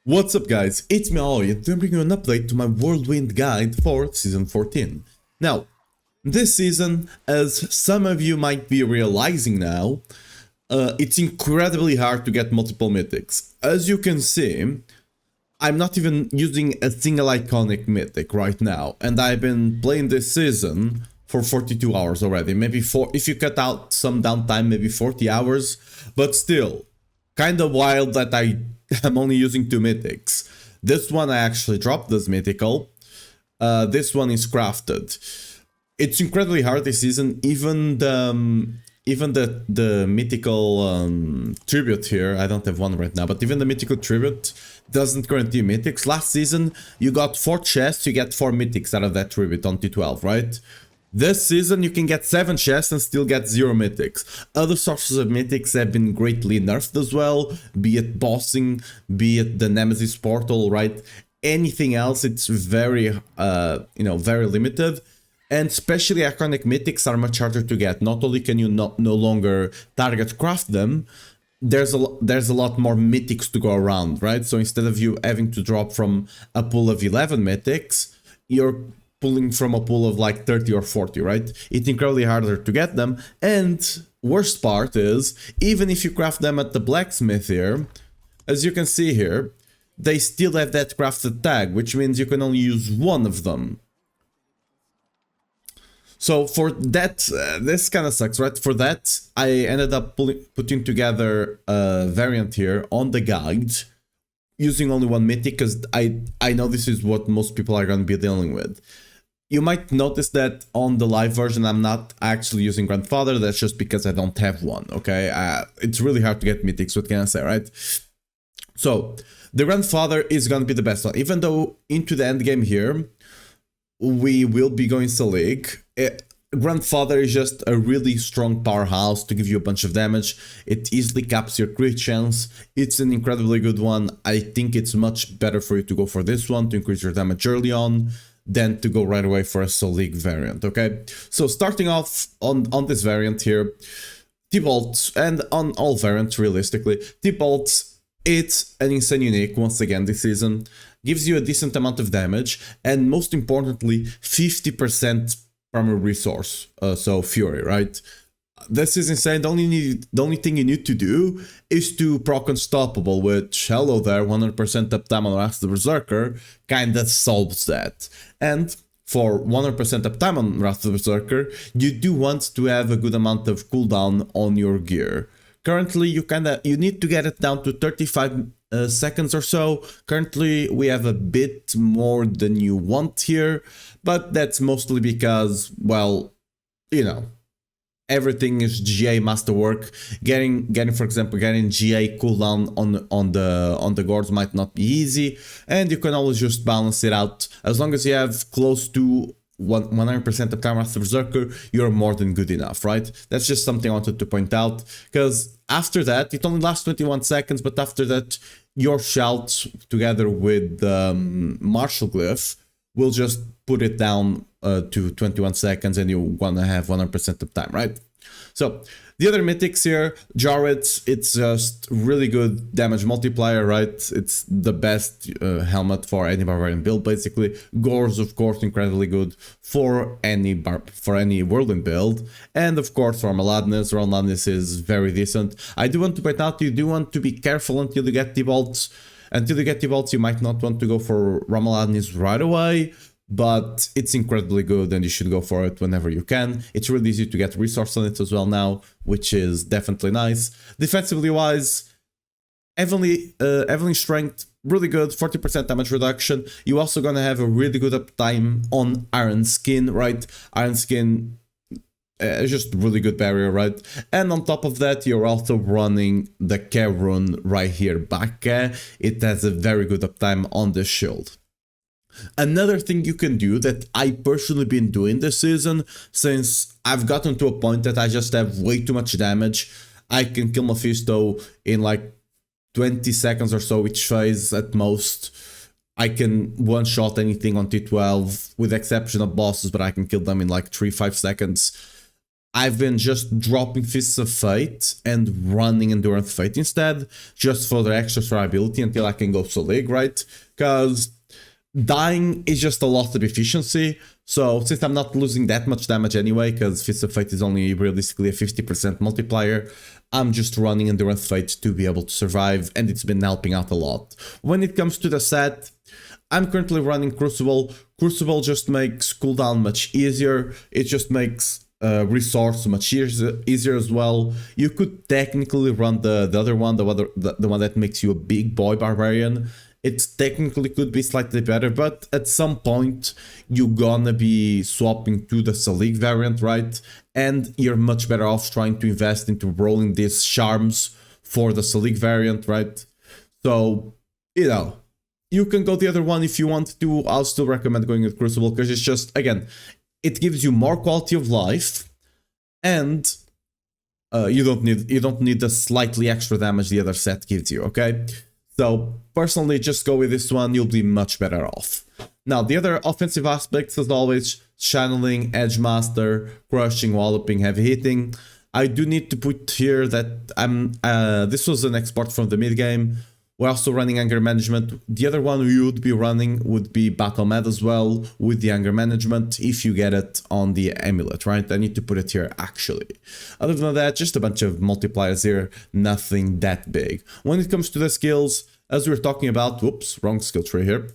What's up guys, it's me Ollie and I'm bringing you an update to my Whirlwind guide for Season 14. Now, this season, as some of you might be realizing now, it's incredibly hard to get multiple mythics. As you can see, I'm not even using a single iconic mythic right now, and I've been playing this season for 42 hours already, maybe if you cut out some downtime, maybe 40 hours, but still, kinda wild that I'm only using 2 mythics. This one I actually dropped as mythical, this one is crafted. It's incredibly hard this season, even the mythical tribute here, I don't have one right now, but even the mythical tribute doesn't guarantee mythics. Last season, you got 4 chests, you get 4 mythics out of that tribute on T12, right? This season, you can get 7 chests and still get 0 mythics. Other sources of mythics have been greatly nerfed as well, be it bossing, be it the Nemesis portal, right? Anything else, it's very, very limited. And especially iconic mythics are much harder to get. Not only can you no longer target craft them, there's a lot more mythics to go around, right? So instead of you having to drop from a pool of 11 mythics, you're pulling from a pool of like 30 or 40, right? It's incredibly harder to get them. And worst part is, even if you craft them at the blacksmith here, as you can see here, they still have that crafted tag, which means you can only use one of them. So for that, this kind of sucks, right? For that, I ended up putting together a variant here on the guide, using only one mythic, because I know this is what most people are going to be dealing with. You might notice that on the live version, I'm not actually using Grandfather. That's just because I don't have one, okay? It's really hard to get mythics, what can I say, right? So, the Grandfather is going to be the best one. Even though into the endgame here, we will be going to League. Grandfather is just a really strong powerhouse to give you a bunch of damage. It easily caps your crit chance. It's an incredibly good one. I think it's much better for you to go for this one to increase your damage early on than to go right away for a League variant, okay? So starting off on this variant here, T-Bolt, and on all variants realistically, T-Bolt, it's an insane unique once again this season, gives you a decent amount of damage, and most importantly, 50% primary resource, so Fury, right? This is insane. The only thing you need to do is to proc Unstoppable, which, hello there, 100% uptime on Wrath of the Berserker, kinda solves that. And for 100% uptime on Wrath of the Berserker, you do want to have a good amount of cooldown on your gear. Currently, you need to get it down to 35 seconds or so. Currently, we have a bit more than you want here, but that's mostly because, well, you know, everything is GA masterwork. Getting for example, getting GA cooldown on the gourds might not be easy, and you can always just balance it out. As long as you have close to 100% of time after Berserker, you're more than good enough, right? That's just something I wanted to point out, because after that, it only lasts 21 seconds, but after that, your shout together with the Martial Glyph will just put it down to 21 seconds, and you want to have 100% of time, right? So the other mythics here, Jared, it's just really good damage multiplier, right? It's the best helmet for any Barbarian build, basically. Gore's, of course, incredibly good for any Whirlwind build, and of course for Maladness. Maladness is very decent. I do want to point out, you do want to be careful until you get T-Bolts. Until you get T-Bolts, you might not want to go for Ramaladness right away, but it's incredibly good and you should go for it whenever you can. It's really easy to get resource on it as well now, which is definitely nice. Defensively wise, Heavenly Strength, really good, 40% damage reduction. You're also gonna have a really good uptime on Iron Skin, right? Iron Skin is just really good barrier, right? And on top of that, you're also running the Care rune right here, Baka. It has a very good uptime on the shield. Another thing you can do that I personally been doing this season, since I've gotten to a point that I just have way too much damage, I can kill Mephisto in like 20 seconds or so each phase at most. I can one-shot anything on T12, with the exception of bosses, but I can kill them in like 3-5 seconds. I've been just dropping Fists of Fate and running Endurance Fate instead, just for the extra survivability until I can go Solig, right? Because dying is just a loss of efficiency, so since I'm not losing that much damage anyway, because Fist of Fate is only realistically a 50% multiplier, I'm just running Endurance Fate to be able to survive, and it's been helping out a lot. When it comes to the set, I'm currently running Crucible. Crucible just makes cooldown much easier, it just makes resource much easier as well. You could technically run the other one, the one that makes you a big boy Barbarian. It technically could be slightly better, but at some point you're gonna be swapping to the Selig variant, right? And you're much better off trying to invest into rolling these charms for the Selig variant, right? So, you know, you can go the other one if you want to. I'll still recommend going with Crucible because it's just, again, it gives you more quality of life, and you don't need the slightly extra damage the other set gives you, okay? So personally, just go with this one, you'll be much better off. Now, the other offensive aspects, as always, channeling, edge master, crushing, walloping, heavy hitting. I do need to put here that this was an export from the mid game. We're also running anger management. The other one we would be running would be battle med as well, with the anger management if you get it on the amulet, right? I need to put it here actually. Other than that, just a bunch of multipliers here, nothing that big. When it comes to the skills, as we were talking about, whoops, wrong skill tree here.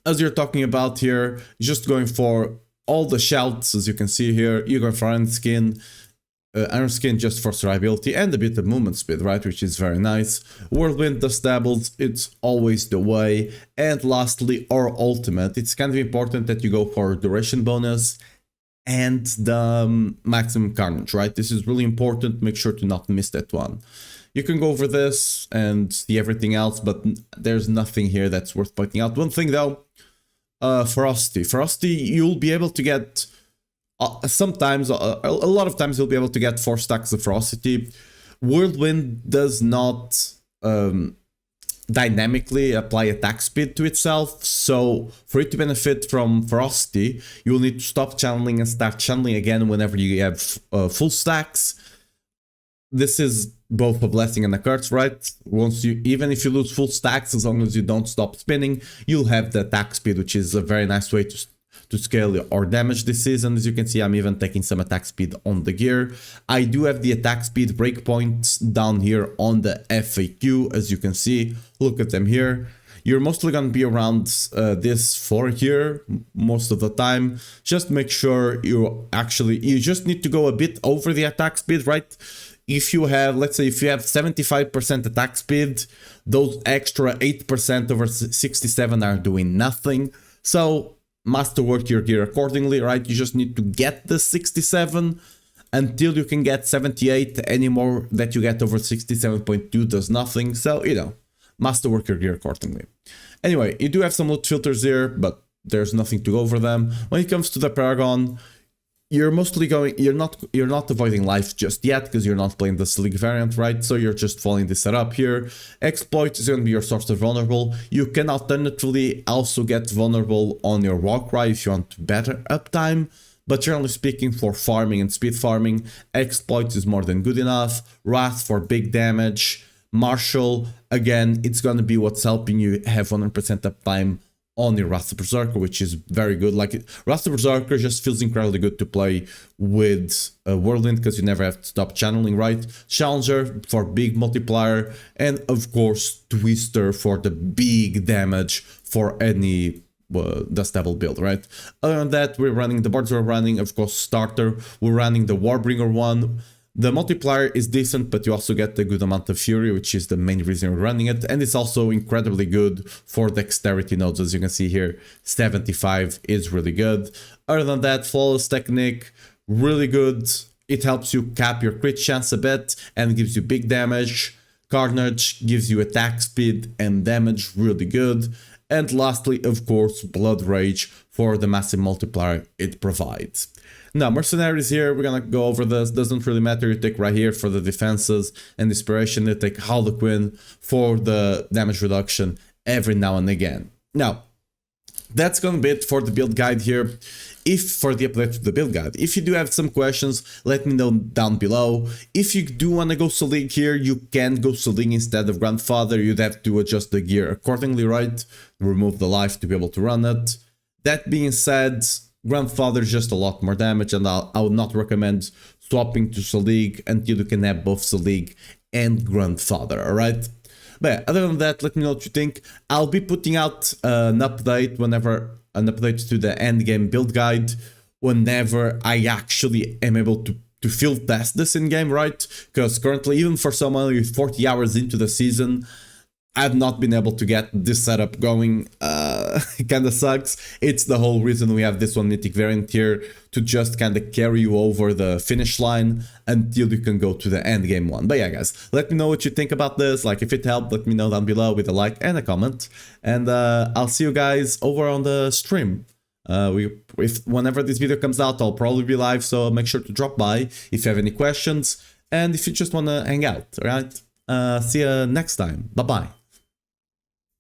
As you're talking about here, just going for all the shouts, as you can see here, you're going for Iron Skin, Iron Skin just for survivability and a bit of movement speed, right, which is very nice. Whirlwind, the stabbles, it's always the way. And lastly, our ultimate, it's kind of important that you go for duration bonus and the maximum carnage, right? This is really important, make sure to not miss that one. You can go over this and see everything else, but there's nothing here that's worth pointing out. One thing though, Ferocity. Ferocity, you'll be able to get sometimes, a lot of times you'll be able to get 4 stacks of Ferocity. Whirlwind does not dynamically apply attack speed to itself, so for it to benefit from Ferocity, you'll need to stop channeling and start channeling again whenever you have full stacks. This is both a blessing and a curse, right? Even if you lose full stacks, as long as you don't stop spinning, you'll have the attack speed, which is a very nice way to scale or damage this season. As you can see, I'm even taking some attack speed on the gear. I do have the attack speed breakpoints down here on the FAQ, as you can see. Look at them here. You're mostly going to be around this 4 here most of the time. Just make sure you just need to go a bit over the attack speed, right? If you have, let's say, if you have 75% attack speed, those extra 8% over 67 are doing nothing. So masterwork your gear accordingly, right? You just need to get the 67 until you can get 78. Any more that you get over 67.2 does nothing. So, you know, masterwork your gear accordingly. Anyway, you do have some loot filters here, but there's nothing to go over them. When it comes to the Paragon, you're mostly going, you're not avoiding life just yet because you're not playing the Selig variant, right? So you're just following this setup here. Exploit is going to be your source of vulnerable. You can alternatively also get vulnerable on your Warcry if you want better uptime, but generally speaking, for farming and speed farming, Exploit is more than good enough. Wrath for big damage. Marshall, again, it's going to be what's helping you have 100% uptime on your Wrath of Berserker, which is very good. Like, Wrath of Berserker just feels incredibly good to play with Whirlwind because you never have to stop channeling, right? Challenger for big multiplier, and of course Twister for the big damage for any Dustable build, right? Other than that, we're running the boards we're running, of course, Starter. We're running the Warbringer one. The multiplier is decent, but you also get a good amount of Fury, which is the main reason we're running it. And it's also incredibly good for dexterity nodes. As you can see here, 75 is really good. Other than that, Flawless Technique, really good. It helps you cap your crit chance a bit and gives you big damage. Carnage gives you attack speed and damage, really good. And lastly, of course, Blood Rage for the massive multiplier it provides. Now, Mercenaries here, we're gonna go over this, doesn't really matter, you take right here for the defenses and inspiration, you take Harlequin for the damage reduction every now and again. Now, that's gonna be it for the build guide here. If for the update to the build guide, if you do have some questions, let me know down below. If you do want to go Selig here, you can go Selig instead of Grandfather. You'd have to adjust the gear accordingly, right? Remove the life to be able to run it. That being said, Grandfather is just a lot more damage, and I would not recommend swapping to Selig until you can have both Selig and Grandfather, alright? But yeah, other than that, let me know what you think. I'll be putting out an update to the endgame build guide whenever I actually am able to field test this in game, right? Because currently, even for someone with 40 hours into the season, I've not been able to get this setup going. It kind of sucks. It's the whole reason we have this one Mythic variant here, to just kind of carry you over the finish line until you can go to the end game one. But yeah, guys, let me know what you think about this. Like, if it helped, let me know down below with a like and a comment. And I'll see you guys over on the stream. Whenever this video comes out, I'll probably be live, so make sure to drop by if you have any questions and if you just want to hang out, alright? See you next time. Bye-bye.